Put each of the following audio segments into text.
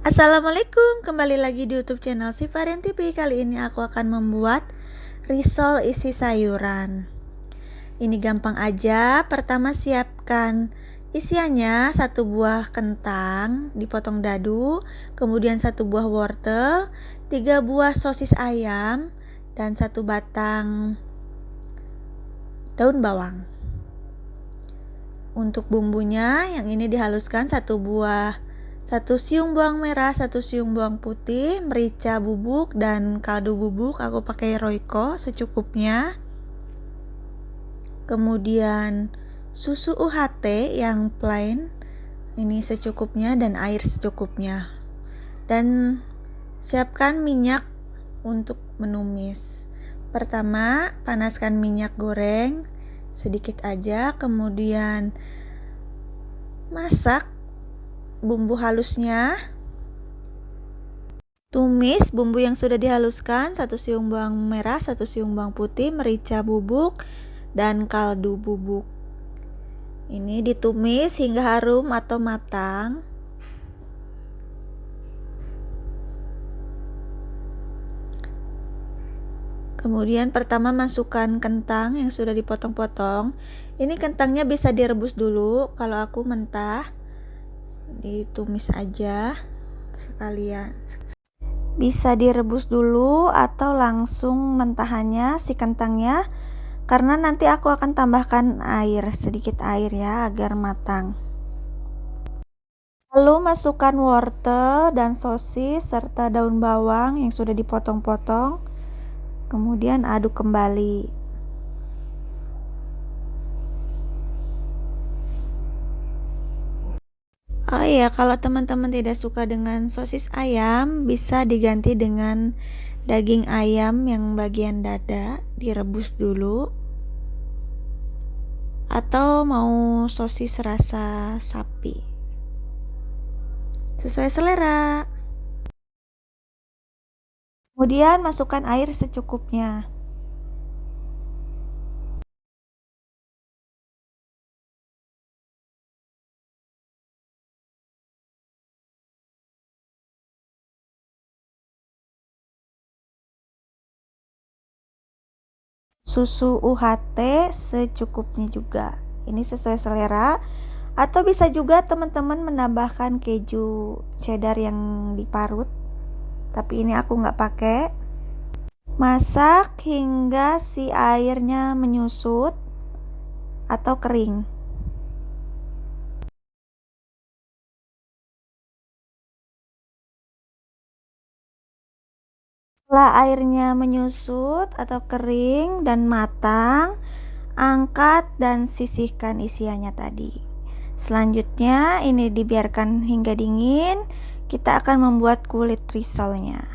Assalamualaikum, kembali lagi di YouTube channel Sifarian TV. Kali ini aku akan membuat risol isi sayuran. Ini gampang aja. Pertama siapkan isiannya: satu buah kentang dipotong dadu, kemudian satu buah wortel, 3 buah sosis ayam, dan satu batang daun bawang. Untuk bumbunya, yang ini dihaluskan satu siung bawang merah, satu siung bawang putih, merica bubuk, dan kaldu bubuk. Aku pakai Royco secukupnya. Kemudian susu UHT yang plain, ini secukupnya, dan air secukupnya. Dan siapkan minyak untuk menumis. Pertama, panaskan minyak goreng sedikit aja, kemudian masak bumbu halusnya. Tumis bumbu yang sudah dihaluskan: satu siung bawang merah, satu siung bawang putih, merica bubuk, dan kaldu bubuk. Ini ditumis hingga harum atau matang. Kemudian pertama masukkan kentang yang sudah dipotong-potong. Ini kentangnya bisa direbus dulu, kalau aku mentah. Ditumis aja sekalian. Bisa direbus dulu atau langsung mentahannya si kentangnya, karena nanti aku akan tambahkan sedikit air ya, agar matang. Lalu masukkan wortel dan sosis serta daun bawang yang sudah dipotong-potong. Kemudian aduk kembali. Oh iya, kalau teman-teman tidak suka dengan sosis ayam, bisa diganti dengan daging ayam yang bagian dada, direbus dulu. Atau mau sosis rasa sapi, sesuai selera. Kemudian masukkan air secukupnya. Susu UHT secukupnya juga. Ini sesuai selera. Atau bisa juga teman-teman menambahkan keju cheddar yang diparut, tapi ini aku nggak pakai. Masak hingga si airnya menyusut atau kering. Setelah airnya menyusut atau kering dan matang, angkat dan sisihkan isiannya tadi. Selanjutnya ini dibiarkan hingga dingin. Kita akan membuat kulit risolnya.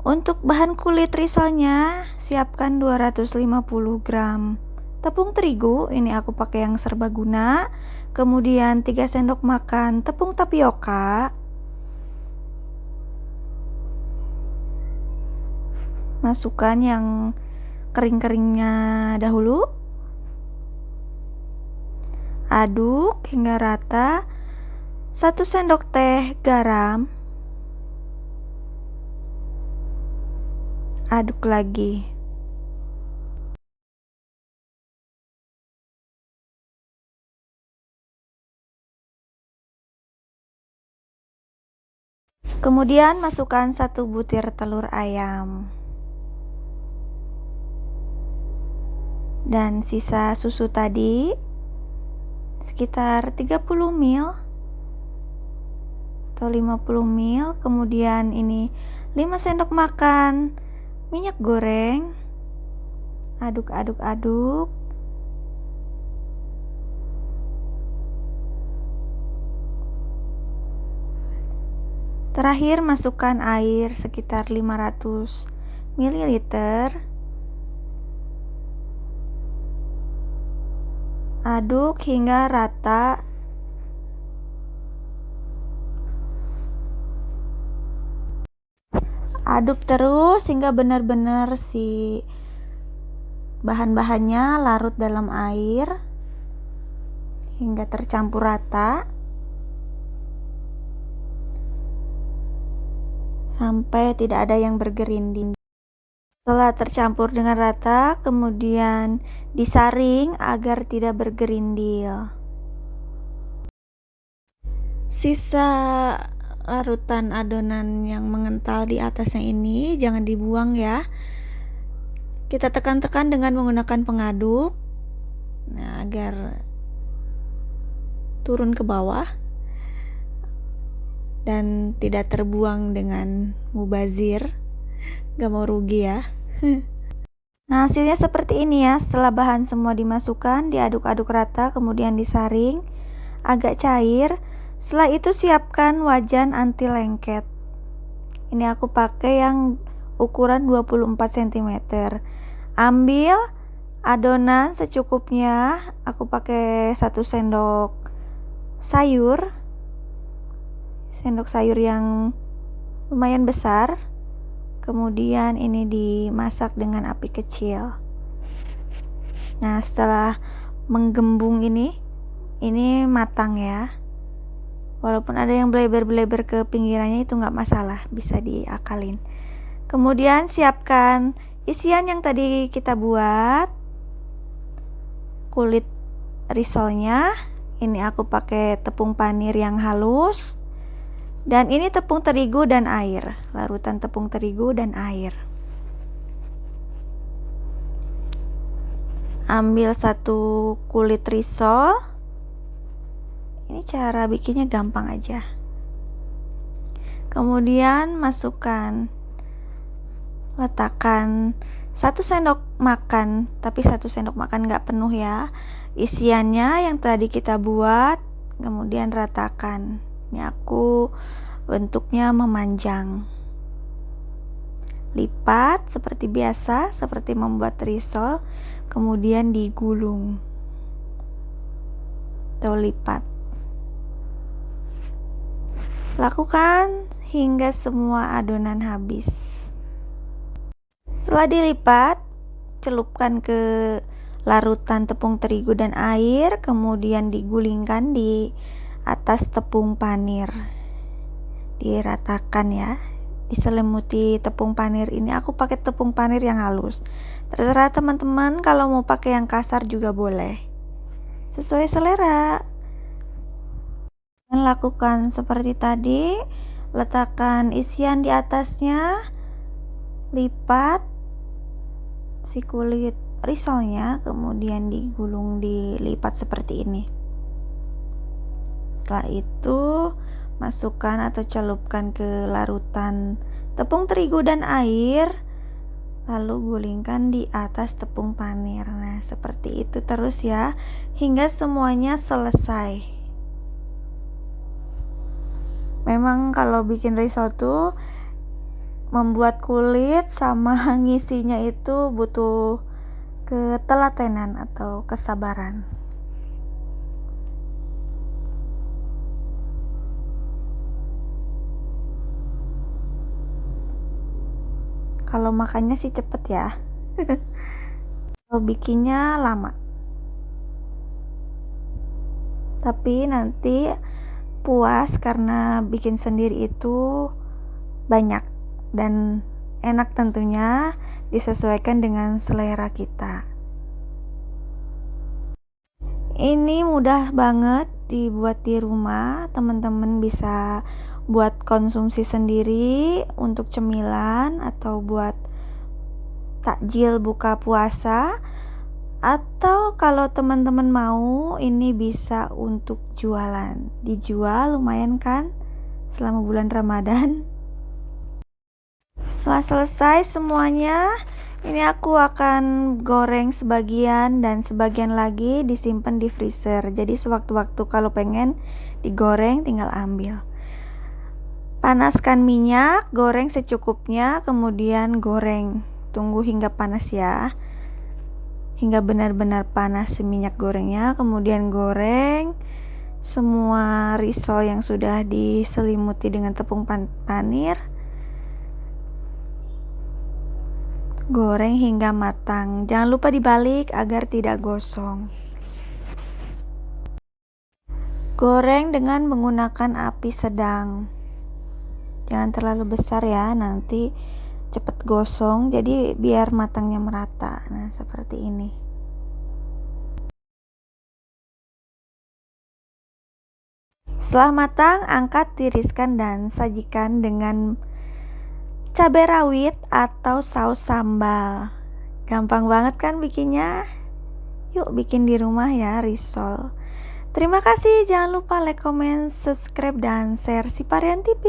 Untuk bahan kulit risolnya, siapkan 250 gram tepung terigu. Ini aku pakai yang serbaguna. Kemudian 3 sendok makan tepung tapioka. Masukkan yang kering-keringnya dahulu. Aduk hingga rata. 1 sendok teh garam. Aduk lagi. Kemudian masukkan 1 butir telur ayam dan sisa susu tadi, sekitar 30 ml atau 50 ml. Kemudian ini 5 sendok makan minyak goreng. Aduk. Terakhir masukkan air sekitar 500 ml. Aduk hingga rata. Aduk terus hingga benar-benar si bahan-bahannya larut dalam air hingga tercampur rata. sampai tidak ada yang bergerinding. Setelah tercampur dengan rata, kemudian disaring agar tidak bergerindil. Sisa larutan adonan yang mengental di atasnya ini jangan dibuang ya. Kita tekan-tekan dengan menggunakan pengaduk, nah, agar turun ke bawah dan tidak terbuang dengan mubazir. Gak mau rugi ya. Nah, hasilnya seperti ini ya. Setelah bahan semua dimasukkan, diaduk-aduk rata, kemudian disaring agak cair. Setelah itu siapkan wajan anti lengket. Ini aku pakai yang ukuran 24 cm. Ambil adonan secukupnya. Aku pakai 1 sendok sayur. Sendok sayur yang lumayan besar. Kemudian ini dimasak dengan api kecil. Nah, setelah menggembung ini matang ya. Walaupun ada yang bleber-bleber ke pinggirannya itu nggak masalah, bisa diakalin. Kemudian siapkan isian yang tadi kita buat. Kulit risolnya, ini aku pakai tepung panir yang halus. Dan ini tepung terigu dan air, larutan tepung terigu dan air. Ambil 1 kulit risol. Ini cara bikinnya gampang aja. Kemudian letakkan 1 sendok makan, tapi 1 sendok makan nggak penuh ya. Isiannya yang tadi kita buat, kemudian ratakan. Ini aku bentuknya memanjang. Lipat seperti biasa, seperti membuat risol, kemudian digulung atau lipat. Lakukan hingga semua adonan habis. Setelah dilipat, celupkan ke larutan tepung terigu dan air, kemudian digulingkan di atas tepung panir. Diratakan ya, diselimuti tepung panir ini. Aku pakai tepung panir yang halus. Terserah teman-teman, kalau mau pakai yang kasar juga boleh, sesuai selera. Dan lakukan seperti tadi, letakkan isian di atasnya, lipat si kulit risolnya, kemudian digulung, dilipat seperti ini. Setelah itu masukkan atau celupkan ke larutan tepung terigu dan air, lalu gulingkan di atas tepung panir. Nah, seperti itu terus ya, hingga semuanya selesai. Memang kalau bikin risotto, membuat kulit sama ngisinya itu butuh ketelatenan atau kesabaran. Kalau makannya sih cepet ya. Kalau bikinnya lama. Tapi nanti puas karena bikin sendiri itu banyak dan enak tentunya, disesuaikan dengan selera kita. Ini mudah banget dibuat di rumah, teman-teman bisa buat konsumsi sendiri untuk cemilan atau buat takjil buka puasa, atau kalau teman-teman mau ini bisa untuk jualan, dijual lumayan kan selama bulan Ramadan. Setelah selesai semuanya, ini aku akan goreng sebagian dan sebagian lagi disimpan di freezer. Jadi sewaktu-waktu kalau pengen digoreng tinggal ambil. Panaskan minyak, goreng secukupnya, kemudian goreng. Tunggu hingga panas ya. Hingga benar-benar panas minyak gorengnya, kemudian goreng semua risol yang sudah diselimuti dengan tepung panir. Goreng hingga matang. Jangan lupa dibalik agar tidak gosong. Goreng dengan menggunakan api sedang. Jangan terlalu besar ya, nanti cepet gosong, jadi biar matangnya merata. Nah, seperti ini. Setelah matang, angkat, tiriskan dan sajikan dengan cabai rawit atau saus sambal. Gampang banget kan bikinnya? Yuk bikin di rumah ya, risol. Terima kasih, jangan lupa like, comment, subscribe, dan share Si Parian TV.